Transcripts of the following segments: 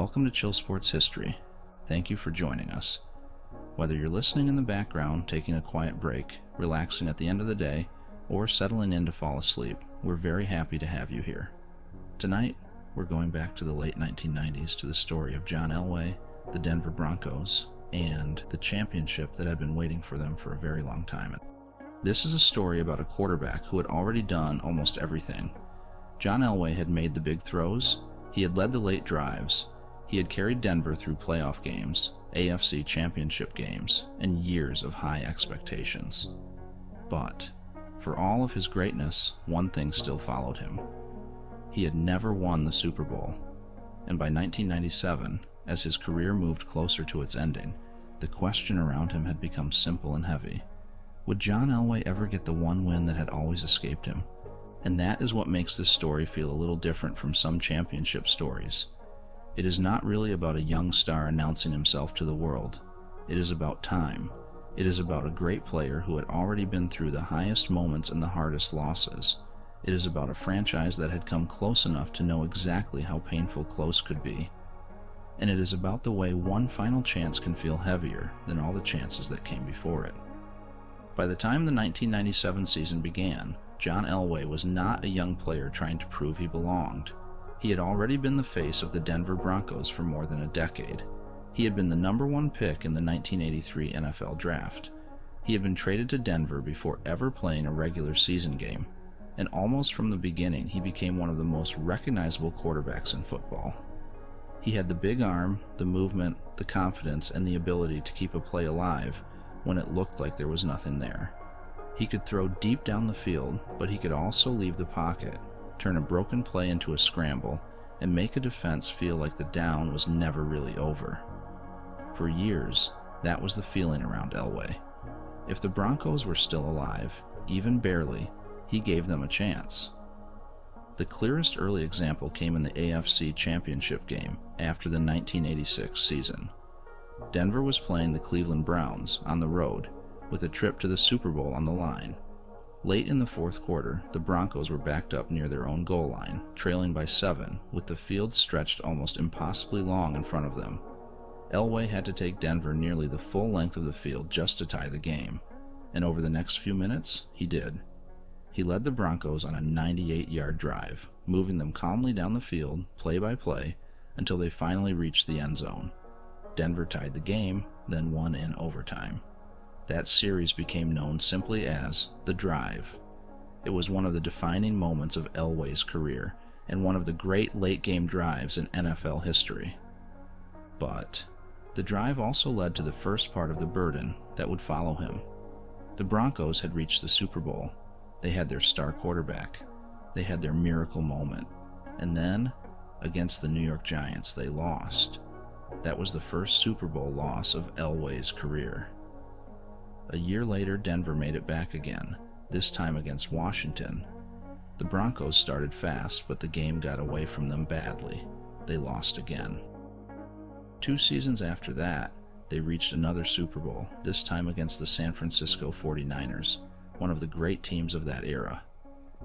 Welcome to Chill Sports History. Thank you for joining us. Whether you're listening in the background, taking a quiet break, relaxing at the end of the day, or settling in to fall asleep, we're very happy to have you here. Tonight, we're going back to the late 1990s to the story of John Elway, the Denver Broncos, and the championship that had been waiting for them for a very long time. This is a story about a quarterback who had already done almost everything. John Elway had made the big throws, he had led the late drives, he had carried Denver through playoff games, AFC championship games, and years of high expectations. But, for all of his greatness, one thing still followed him. He had never won the Super Bowl, and by 1997, as his career moved closer to its ending, the question around him had become simple and heavy. Would John Elway ever get the one win that had always escaped him? And that is what makes this story feel a little different from some championship stories. It is not really about a young star announcing himself to the world. It is about time. It is about a great player who had already been through the highest moments and the hardest losses. It is about a franchise that had come close enough to know exactly how painful close could be. And it is about the way one final chance can feel heavier than all the chances that came before it. By the time the 1997 season began, John Elway was not a young player trying to prove he belonged. He had already been the face of the Denver Broncos for more than a decade. He had been the number one pick in the 1983 NFL Draft. He had been traded to Denver before ever playing a regular season game, and almost from the beginning he became one of the most recognizable quarterbacks in football. He had the big arm, the movement, the confidence, and the ability to keep a play alive when it looked like there was nothing there. He could throw deep down the field, but he could also leave the pocket, turn a broken play into a scramble, and make a defense feel like the down was never really over. For years, that was the feeling around Elway. If the Broncos were still alive, even barely, he gave them a chance. The clearest early example came in the AFC Championship game after the 1986 season. Denver was playing the Cleveland Browns on the road, with a trip to the Super Bowl on the line. Late in the fourth quarter, the Broncos were backed up near their own goal line, trailing by 7, with the field stretched almost impossibly long in front of them. Elway had to take Denver nearly the full length of the field just to tie the game, and over the next few minutes, he did. He led the Broncos on a 98-yard drive, moving them calmly down the field, play by play, until they finally reached the end zone. Denver tied the game, then won in overtime. That series became known simply as The Drive. It was one of the defining moments of Elway's career, and one of the great late-game drives in NFL history. But the drive also led to the first part of the burden that would follow him. The Broncos had reached the Super Bowl. They had their star quarterback. They had their miracle moment. And then, against the New York Giants, they lost. That was the first Super Bowl loss of Elway's career. A year later, Denver made it back again, this time against Washington. The Broncos started fast, but the game got away from them badly. They lost again. 2 seasons after that, they reached another Super Bowl, this time against the San Francisco 49ers, one of the great teams of that era.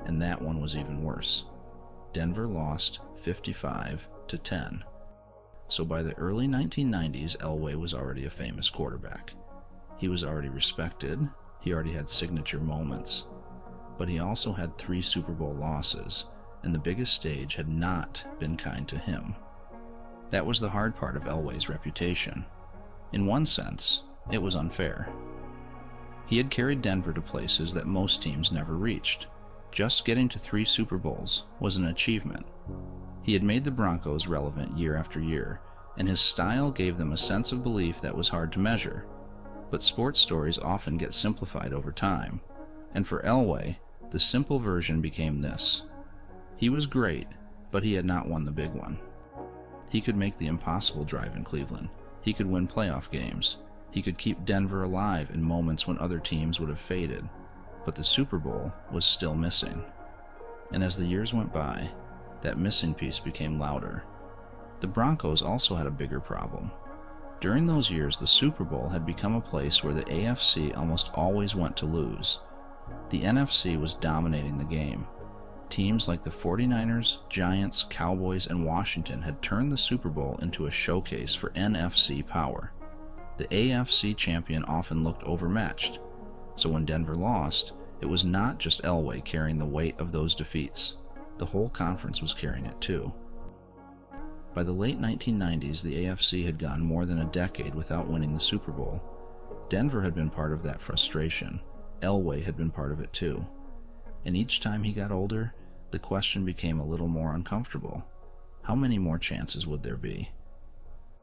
And that one was even worse. Denver lost 55-10. So by the early 1990s, Elway was already a famous quarterback. He was already respected, he already had signature moments, but he also had 3 Super Bowl losses, and the biggest stage had not been kind to him. That was the hard part of Elway's reputation. In one sense, it was unfair. He had carried Denver to places that most teams never reached. Just getting to 3 Super Bowls was an achievement. He had made the Broncos relevant year after year, and his style gave them a sense of belief that was hard to measure. But sports stories often get simplified over time, and for Elway, the simple version became this. He was great, but he had not won the big one. He could make the impossible drive in Cleveland. He could win playoff games. He could keep Denver alive in moments when other teams would have faded, but the Super Bowl was still missing. And as the years went by, that missing piece became louder. The Broncos also had a bigger problem. During those years, the Super Bowl had become a place where the AFC almost always went to lose. The NFC was dominating the game. Teams like the 49ers, Giants, Cowboys, and Washington had turned the Super Bowl into a showcase for NFC power. The AFC champion often looked overmatched, so when Denver lost, it was not just Elway carrying the weight of those defeats. The whole conference was carrying it too. By the late 1990s, the AFC had gone more than a decade without winning the Super Bowl. Denver had been part of that frustration. Elway had been part of it too. And each time he got older, the question became a little more uncomfortable. How many more chances would there be?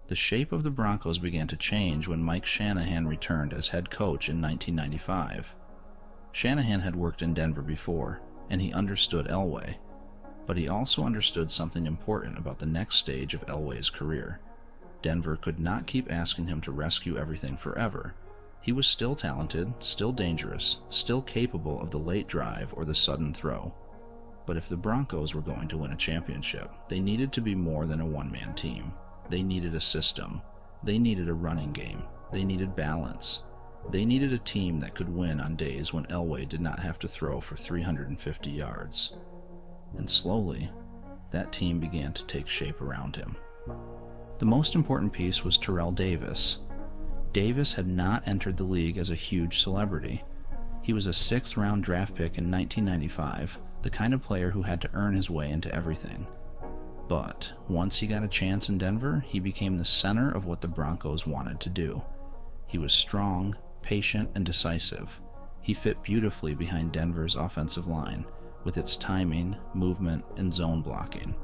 The shape of the Broncos began to change when Mike Shanahan returned as head coach in 1995. Shanahan had worked in Denver before, and he understood Elway. But he also understood something important about the next stage of Elway's career. Denver could not keep asking him to rescue everything forever. He was still talented, still dangerous, still capable of the late drive or the sudden throw. But if the Broncos were going to win a championship, they needed to be more than a one-man team. They needed a system. They needed a running game. They needed balance. They needed a team that could win on days when Elway did not have to throw for 350 yards. And slowly, that team began to take shape around him. The most important piece was Terrell Davis. Davis had not entered the league as a huge celebrity. He was a 6th-round draft pick in 1995, the kind of player who had to earn his way into everything. But once he got a chance in Denver, he became the center of what the Broncos wanted to do. He was strong, patient, and decisive. He fit beautifully behind Denver's offensive line, with its timing, movement, and zone blocking.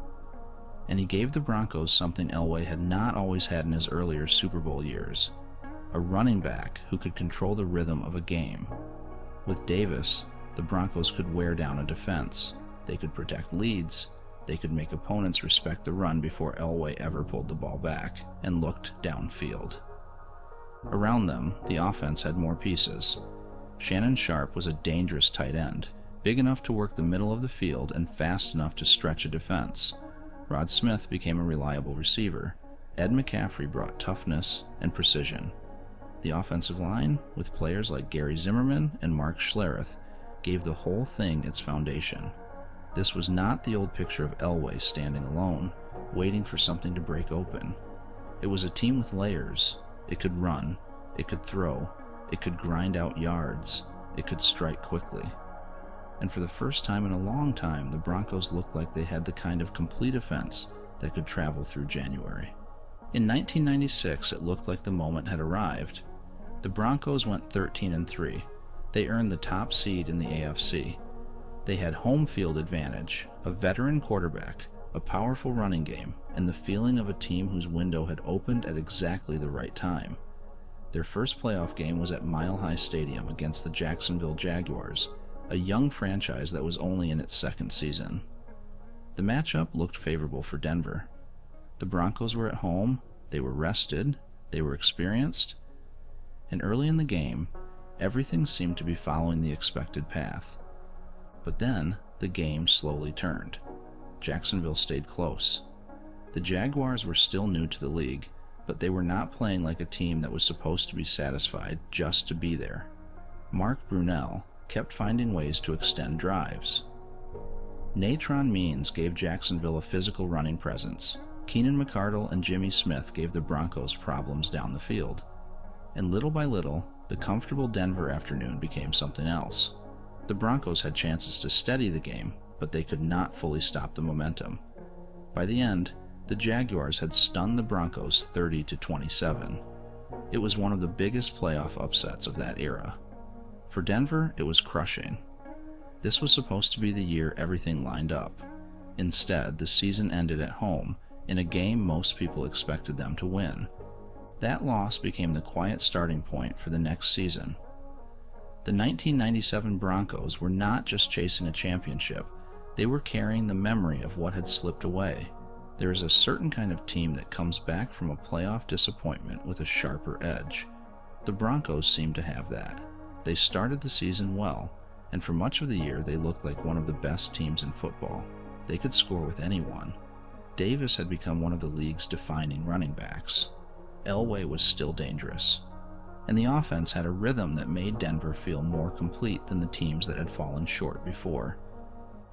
And he gave the Broncos something Elway had not always had in his earlier Super Bowl years: a running back who could control the rhythm of a game. With Davis, the Broncos could wear down a defense. They could protect leads. They could make opponents respect the run before Elway ever pulled the ball back and looked downfield. Around them, the offense had more pieces. Shannon Sharpe was a dangerous tight end, big enough to work the middle of the field and fast enough to stretch a defense. Rod Smith became a reliable receiver. Ed McCaffrey brought toughness and precision. The offensive line, with players like Gary Zimmerman and Mark Schlereth, gave the whole thing its foundation. This was not the old picture of Elway standing alone, waiting for something to break open. It was a team with layers. It could run, it could throw, it could grind out yards, it could strike quickly. And for the first time in a long time, the Broncos looked like they had the kind of complete offense that could travel through January. In 1996, it looked like the moment had arrived. The Broncos went 13-3. They earned the top seed in the AFC. They had home field advantage, a veteran quarterback, a powerful running game, and the feeling of a team whose window had opened at exactly the right time. Their first playoff game was at Mile High Stadium against the Jacksonville Jaguars, a young franchise that was only in its 2nd season. The matchup looked favorable for Denver. The Broncos were at home, they were rested, they were experienced, and early in the game, everything seemed to be following the expected path. But then, the game slowly turned. Jacksonville stayed close. The Jaguars were still new to the league, but they were not playing like a team that was supposed to be satisfied just to be there. Mark Brunell kept finding ways to extend drives. Natron Means gave Jacksonville a physical running presence. Keenan McCardle and Jimmy Smith gave the Broncos problems down the field. And little by little, the comfortable Denver afternoon became something else. The Broncos had chances to steady the game, but they could not fully stop the momentum. By the end, the Jaguars had stunned the Broncos 30-27. It was one of the biggest playoff upsets of that era. For Denver, it was crushing. This was supposed to be the year everything lined up. Instead, the season ended at home, in a game most people expected them to win. That loss became the quiet starting point for the next season. The 1997 Broncos were not just chasing a championship, they were carrying the memory of what had slipped away. There is a certain kind of team that comes back from a playoff disappointment with a sharper edge. The Broncos seemed to have that. They started the season well, and for much of the year they looked like one of the best teams in football. They could score with anyone. Davis had become one of the league's defining running backs. Elway was still dangerous. And the offense had a rhythm that made Denver feel more complete than the teams that had fallen short before.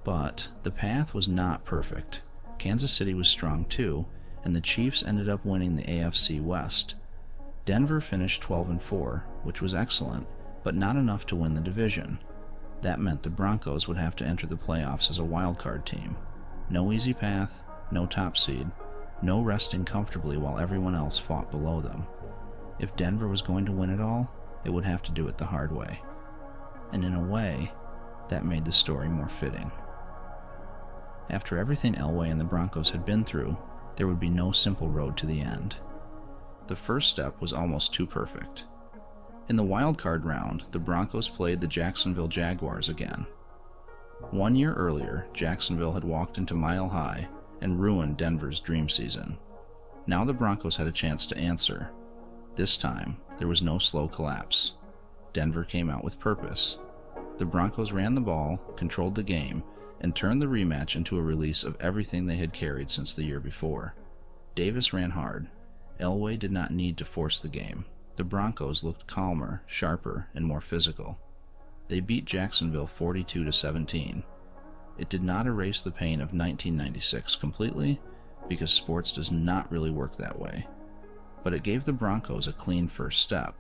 But the path was not perfect. Kansas City was strong too, and the Chiefs ended up winning the AFC West. Denver finished 12-4, which was excellent, but not enough to win the division. That meant the Broncos would have to enter the playoffs as a wildcard team. No easy path, no top seed, no resting comfortably while everyone else fought below them. If Denver was going to win it all, it would have to do it the hard way. And in a way, that made the story more fitting. After everything Elway and the Broncos had been through, there would be no simple road to the end. The first step was almost too perfect. In the wildcard round, the Broncos played the Jacksonville Jaguars again. 1 year earlier, Jacksonville had walked into Mile High and ruined Denver's dream season. Now the Broncos had a chance to answer. This time, there was no slow collapse. Denver came out with purpose. The Broncos ran the ball, controlled the game, and turned the rematch into a release of everything they had carried since the year before. Davis ran hard. Elway did not need to force the game. The Broncos looked calmer, sharper, and more physical. They beat Jacksonville 42-17. It did not erase the pain of 1996 completely, because sports does not really work that way. But it gave the Broncos a clean first step.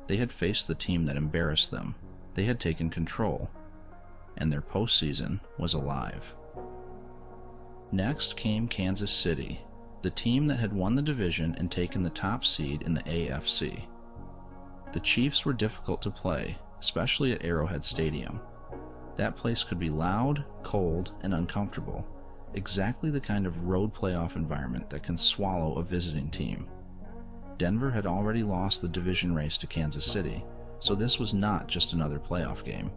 They had faced the team that embarrassed them. They had taken control. And their postseason was alive. Next came Kansas City, the team that had won the division and taken the top seed in the AFC. The Chiefs were difficult to play, especially at Arrowhead Stadium. That place could be loud, cold, and uncomfortable, exactly the kind of road playoff environment that can swallow a visiting team. Denver had already lost the division race to Kansas City, so this was not just another playoff game.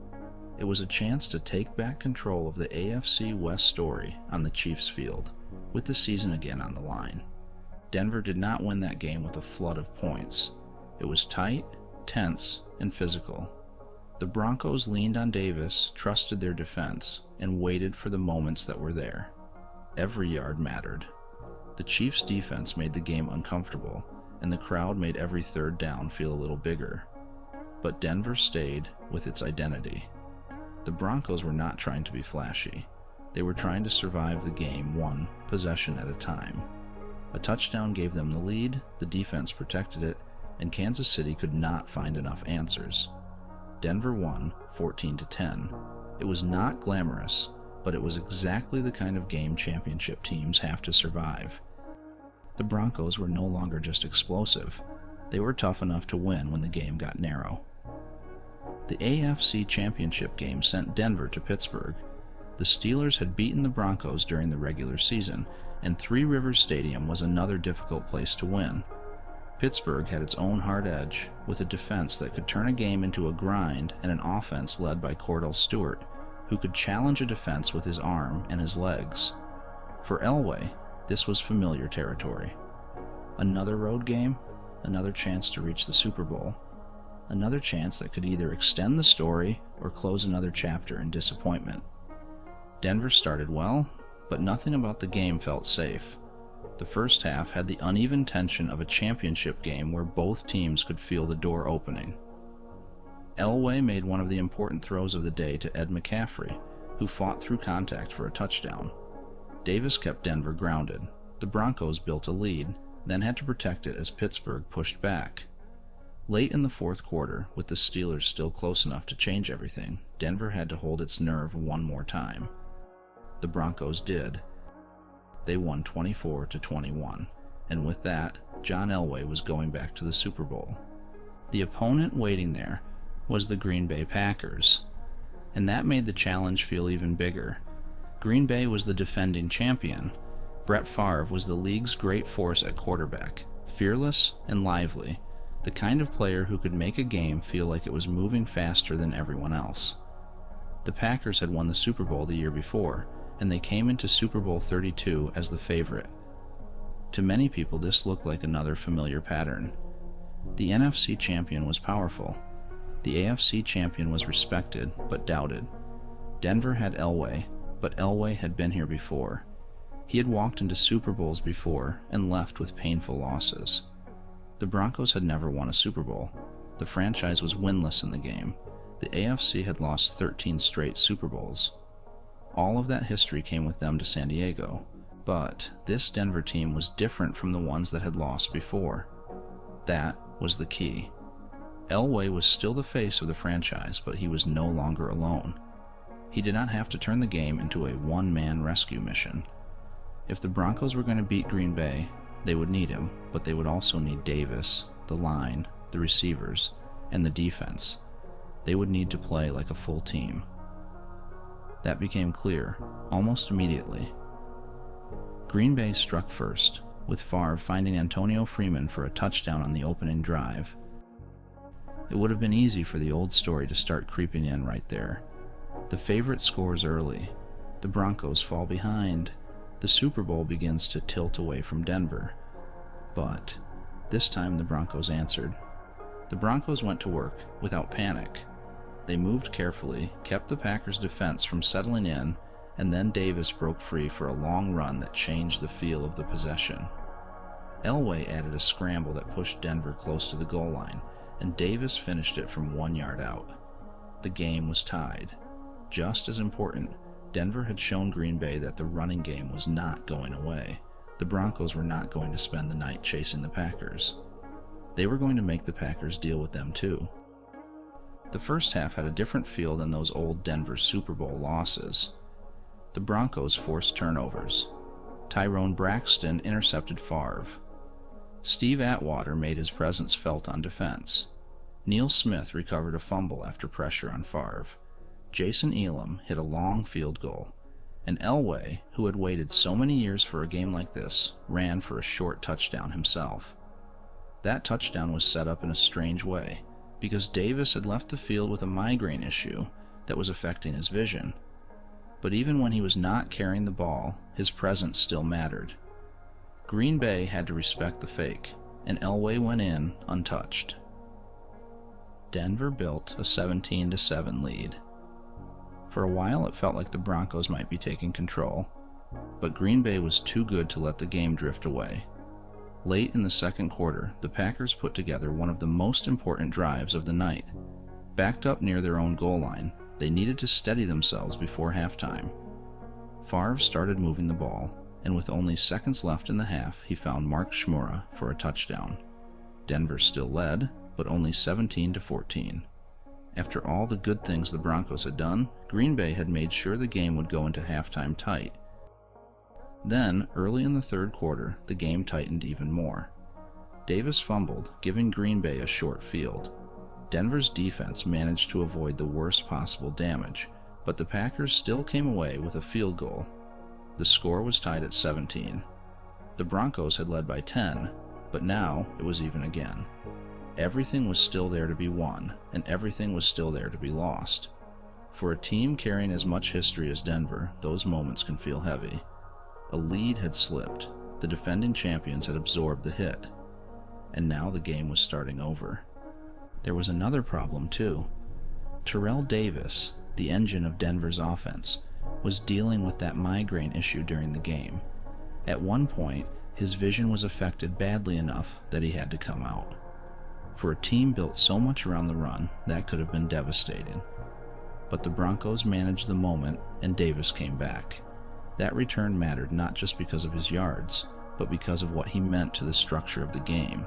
It was a chance to take back control of the AFC West story on the Chiefs' field, with the season again on the line. Denver did not win that game with a flood of points. It was tight, tense, and physical. The Broncos leaned on Davis, trusted their defense, and waited for the moments that were there. Every yard mattered. The Chiefs' defense made the game uncomfortable, and the crowd made every third down feel a little bigger. But Denver stayed with its identity. The Broncos were not trying to be flashy. They were trying to survive the game one possession at a time. A touchdown gave them the lead, the defense protected it, and Kansas City could not find enough answers. Denver won 14-10. It was not glamorous, but it was exactly the kind of game championship teams have to survive. The Broncos were no longer just explosive. They were tough enough to win when the game got narrow. The AFC Championship game sent Denver to Pittsburgh. The Steelers had beaten the Broncos during the regular season, and Three Rivers Stadium was another difficult place to win. Pittsburgh had its own hard edge, with a defense that could turn a game into a grind and an offense led by Cordell Stewart, who could challenge a defense with his arm and his legs. For Elway, this was familiar territory. Another road game, another chance to reach the Super Bowl, another chance that could either extend the story or close another chapter in disappointment. Denver started well, but nothing about the game felt safe. The first half had the uneven tension of a championship game where both teams could feel the door opening. Elway made one of the important throws of the day to Ed McCaffrey, who fought through contact for a touchdown. Davis kept Denver grounded. The Broncos built a lead, then had to protect it as Pittsburgh pushed back. Late in the fourth quarter, with the Steelers still close enough to change everything, Denver had to hold its nerve one more time. The Broncos did. They won 24-21, and with that, John Elway was going back to the Super Bowl. The opponent waiting there was the Green Bay Packers, and that made the challenge feel even bigger. Green Bay was the defending champion. Brett Favre was the league's great force at quarterback, fearless and lively, the kind of player who could make a game feel like it was moving faster than everyone else. The Packers had won the Super Bowl the year before, and they came into Super Bowl XXXII as the favorite. To many people, this looked like another familiar pattern. The NFC champion was powerful. The AFC champion was respected, but doubted. Denver had Elway, but Elway had been here before. He had walked into Super Bowls before and left with painful losses. The Broncos had never won a Super Bowl. The franchise was winless in the game. The AFC had lost 13 straight Super Bowls. All of that history came with them to San Diego, but this Denver team was different from the ones that had lost before. That was the key. Elway was still the face of the franchise, but he was no longer alone. He did not have to turn the game into a one-man rescue mission. If the Broncos were going to beat Green Bay, they would need him, but they would also need Davis, the line, the receivers, and the defense. They would need to play like a full team. That became clear almost immediately. Green Bay struck first, with Favre finding Antonio Freeman for a touchdown on the opening drive. It would have been easy for the old story to start creeping in right there. The favorite scores early. The Broncos fall behind. The Super Bowl begins to tilt away from Denver. But this time the Broncos answered. The Broncos went to work without panic. They moved carefully, kept the Packers' defense from settling in, and then Davis broke free for a long run that changed the feel of the possession. Elway added a scramble that pushed Denver close to the goal line, and Davis finished it from 1 yard out. The game was tied. Just as important, Denver had shown Green Bay that the running game was not going away. The Broncos were not going to spend the night chasing the Packers. They were going to make the Packers deal with them too. The first half had a different feel than those old Denver Super Bowl losses. The Broncos forced turnovers. Tyrone Braxton intercepted Favre. Steve Atwater made his presence felt on defense. Neil Smith recovered a fumble after pressure on Favre. Jason Elam hit a long field goal, and Elway, who had waited so many years for a game like this, ran for a short touchdown himself. That touchdown was set up in a strange way, because Davis had left the field with a migraine issue that was affecting his vision. But even when he was not carrying the ball, his presence still mattered. Green Bay had to respect the fake, and Elway went in untouched. Denver built a 17-7 lead. For a while it felt like the Broncos might be taking control, but Green Bay was too good to let the game drift away. Late in the second quarter, the Packers put together one of the most important drives of the night. Backed up near their own goal line, they needed to steady themselves before halftime. Favre started moving the ball, and with only seconds left in the half, he found Mark Shmura for a touchdown. Denver still led, but only 17-14. After all the good things the Broncos had done, Green Bay had made sure the game would go into halftime tight. Then, early in the third quarter, the game tightened even more. Davis fumbled, giving Green Bay a short field. Denver's defense managed to avoid the worst possible damage, but the Packers still came away with a field goal. The score was tied at 17. The Broncos had led by 10, but now it was even again. Everything was still there to be won, and everything was still there to be lost. For a team carrying as much history as Denver, those moments can feel heavy. A lead had slipped, the defending champions had absorbed the hit, and now the game was starting over. There was another problem too. Terrell Davis, the engine of Denver's offense, was dealing with that migraine issue during the game. At one point, his vision was affected badly enough that he had to come out. For a team built so much around the run, that could have been devastating. But the Broncos managed the moment, and Davis came back. That return mattered not just because of his yards, but because of what he meant to the structure of the game.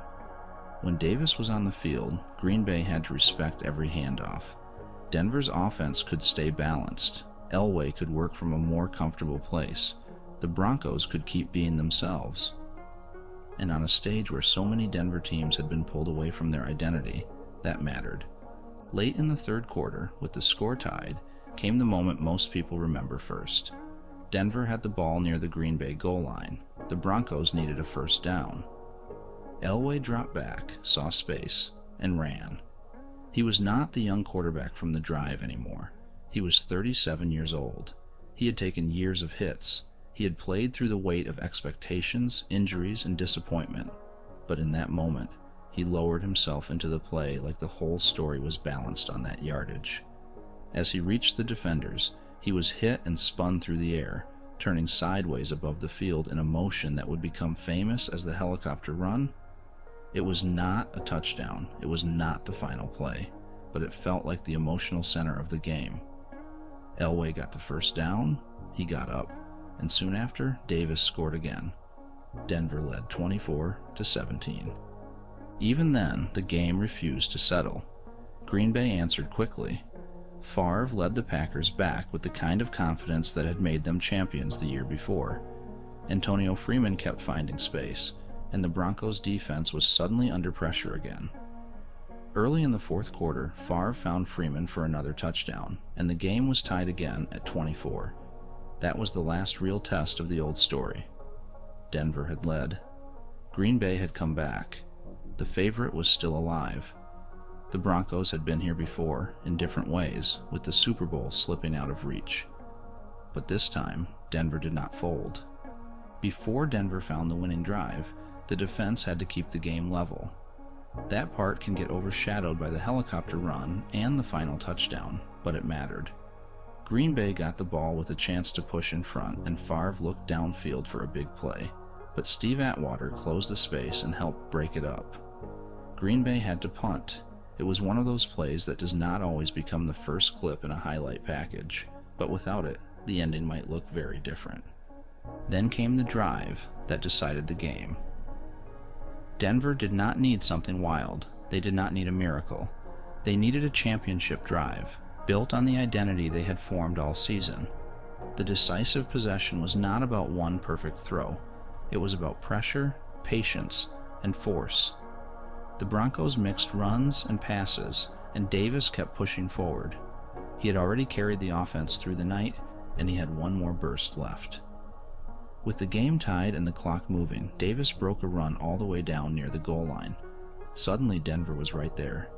When Davis was on the field, Green Bay had to respect every handoff. Denver's offense could stay balanced. Elway could work from a more comfortable place. The Broncos could keep being themselves. And on a stage where so many Denver teams had been pulled away from their identity, that mattered. Late in the third quarter, with the score tied, came the moment most people remember first. Denver had the ball near the Green Bay goal line. The Broncos needed a first down. Elway dropped back, saw space, and ran. He was not the young quarterback from the drive anymore. He was 37 years old. He had taken years of hits. He had played through the weight of expectations, injuries, and disappointment. But in that moment, he lowered himself into the play like the whole story was balanced on that yardage. As he reached the defenders, he was hit and spun through the air, turning sideways above the field in a motion that would become famous as the helicopter run. It was not a touchdown, it was not the final play, but it felt like the emotional center of the game. Elway got the first down, He got up, and soon after, Davis scored again. Denver led 24-17. Even then, the game refused to settle. Green Bay answered quickly. Favre led the Packers back with the kind of confidence that had made them champions the year before. Antonio Freeman kept finding space, and the Broncos' defense was suddenly under pressure again. Early in the fourth quarter, Favre found Freeman for another touchdown, and the game was tied again at 24. That was the last real test of the old story. Denver had led. Green Bay had come back. The favorite was still alive. The Broncos had been here before, in different ways, with the Super Bowl slipping out of reach. But this time, Denver did not fold. Before Denver found the winning drive, the defense had to keep the game level. That part can get overshadowed by the helicopter run and the final touchdown, but it mattered. Green Bay got the ball with a chance to push in front, and Favre looked downfield for a big play, but Steve Atwater closed the space and helped break it up. Green Bay had to punt. It was one of those plays that does not always become the first clip in a highlight package, but without it, the ending might look very different. Then came the drive that decided the game. Denver did not need something wild. They did not need a miracle. They needed a championship drive, built on the identity they had formed all season. The decisive possession was not about one perfect throw. It was about pressure, patience, and force. The Broncos mixed runs and passes, and Davis kept pushing forward. He had already carried the offense through the night, and he had one more burst left. With the game tied and the clock moving, Davis broke a run all the way down near the goal line. Suddenly, Denver was right there.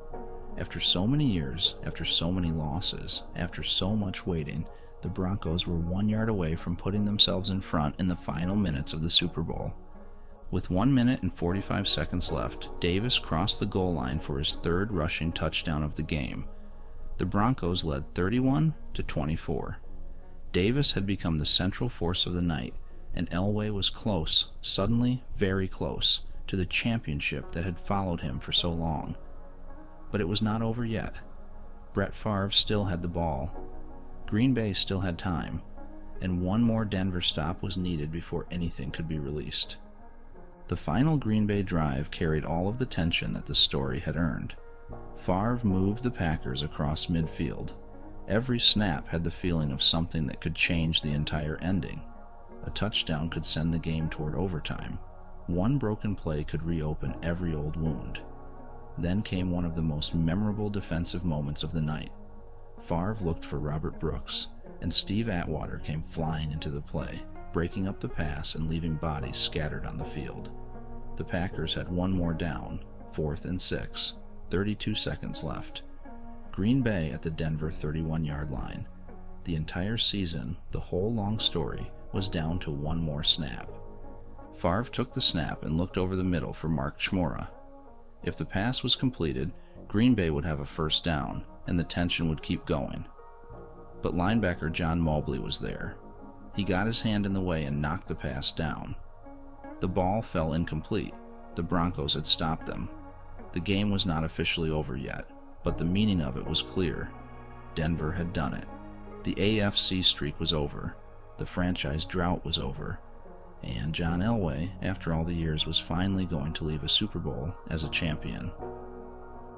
After so many years, after so many losses, after so much waiting, the Broncos were 1 yard away from putting themselves in front in the final minutes of the Super Bowl. With 1 minute and 45 seconds left, Davis crossed the goal line for his third rushing touchdown of the game. The Broncos led 31-24. Davis had become the central force of the night, and Elway was close, suddenly very close, to the championship that had followed him for so long. But it was not over yet. Brett Favre still had the ball. Green Bay still had time, and one more Denver stop was needed before anything could be released. The final Green Bay drive carried all of the tension that the story had earned. Favre moved the Packers across midfield. Every snap had the feeling of something that could change the entire ending. A touchdown could send the game toward overtime. One broken play could reopen every old wound. Then came one of the most memorable defensive moments of the night. Favre looked for Robert Brooks, and Steve Atwater came flying into the play, breaking up the pass and leaving bodies scattered on the field. The Packers had one more down, 4th and 6, 32 seconds left. Green Bay at the Denver 31-yard line. The entire season, the whole long story, was down to one more snap. Favre took the snap and looked over the middle for Mark Chmura. If the pass was completed, Green Bay would have a first down, and the tension would keep going. But linebacker John Mobley was there. He got his hand in the way and knocked the pass down. The ball fell incomplete. The Broncos had stopped them. The game was not officially over yet, but the meaning of it was clear. Denver had done it. The AFC streak was over. The franchise drought was over. And John Elway, after all the years, was finally going to leave a Super Bowl as a champion.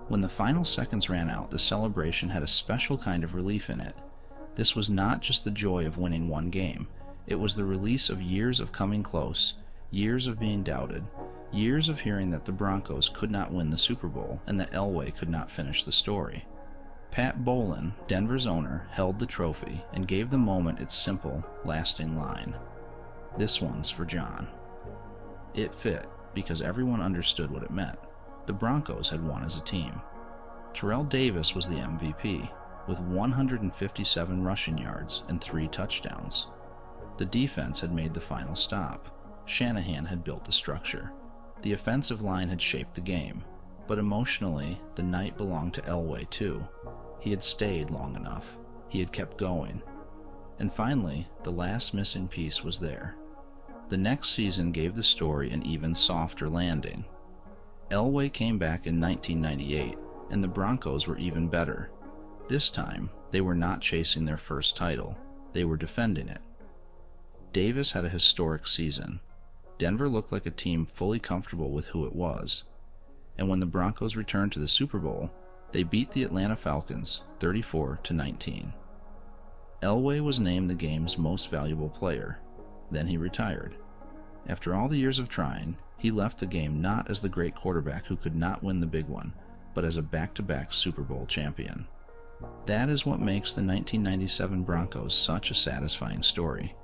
When the final seconds ran out, the celebration had a special kind of relief in it. This was not just the joy of winning one game. It was the release of years of coming close, years of being doubted, years of hearing that the Broncos could not win the Super Bowl and that Elway could not finish the story. Pat Bowlen, Denver's owner, held the trophy and gave the moment its simple, lasting line. "This one's for John." It fit because everyone understood what it meant. The Broncos had won as a team. Terrell Davis was the MVP, with 157 rushing yards and 3 touchdowns. The defense had made the final stop. Shanahan had built the structure. The offensive line had shaped the game. But emotionally, the night belonged to Elway too. He had stayed long enough. He had kept going. And finally, the last missing piece was there. The next season gave the story an even softer landing. Elway came back in 1998, and the Broncos were even better. This time, they were not chasing their first title. They were defending it. Davis had a historic season. Denver looked like a team fully comfortable with who it was. And when the Broncos returned to the Super Bowl, they beat the Atlanta Falcons 34-19. Elway was named the game's most valuable player. Then he retired. After all the years of trying, he left the game not as the great quarterback who could not win the big one, but as a back-to-back Super Bowl champion. That is what makes the 1997 Broncos such a satisfying story.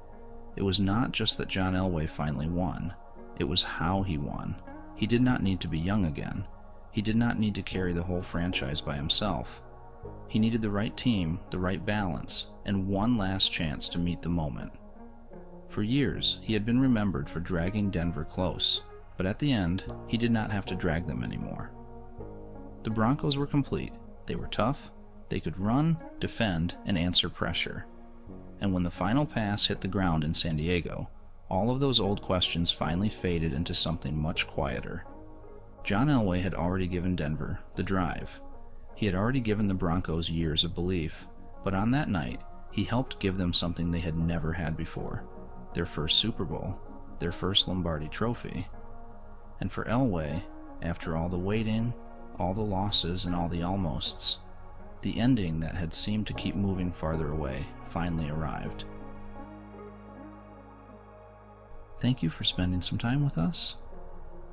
It was not just that John Elway finally won, it was how he won. He did not need to be young again. He did not need to carry the whole franchise by himself. He needed the right team, the right balance, and one last chance to meet the moment. For years, he had been remembered for dragging Denver close, but at the end, he did not have to drag them anymore. The Broncos were complete. They were tough, they could run, defend, and answer pressure. And when the final pass hit the ground in San Diego, all of those old questions finally faded into something much quieter. John Elway had already given Denver the drive. He had already given the Broncos years of belief, but on that night, he helped give them something they had never had before. Their first Super Bowl, their first Lombardi trophy. And for Elway, after all the waiting, all the losses, and all the almosts, the ending that had seemed to keep moving farther away finally arrived. Thank you for spending some time with us.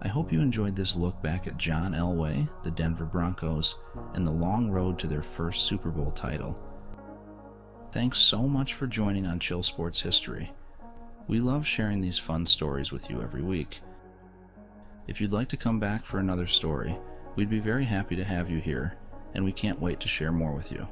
I hope you enjoyed this look back at John Elway, the Denver Broncos, and the long road to their first Super Bowl title. Thanks so much for joining on Chill Sports History. We love sharing these fun stories with you every week. If you'd like to come back for another story, we'd be very happy to have you here, and we can't wait to share more with you.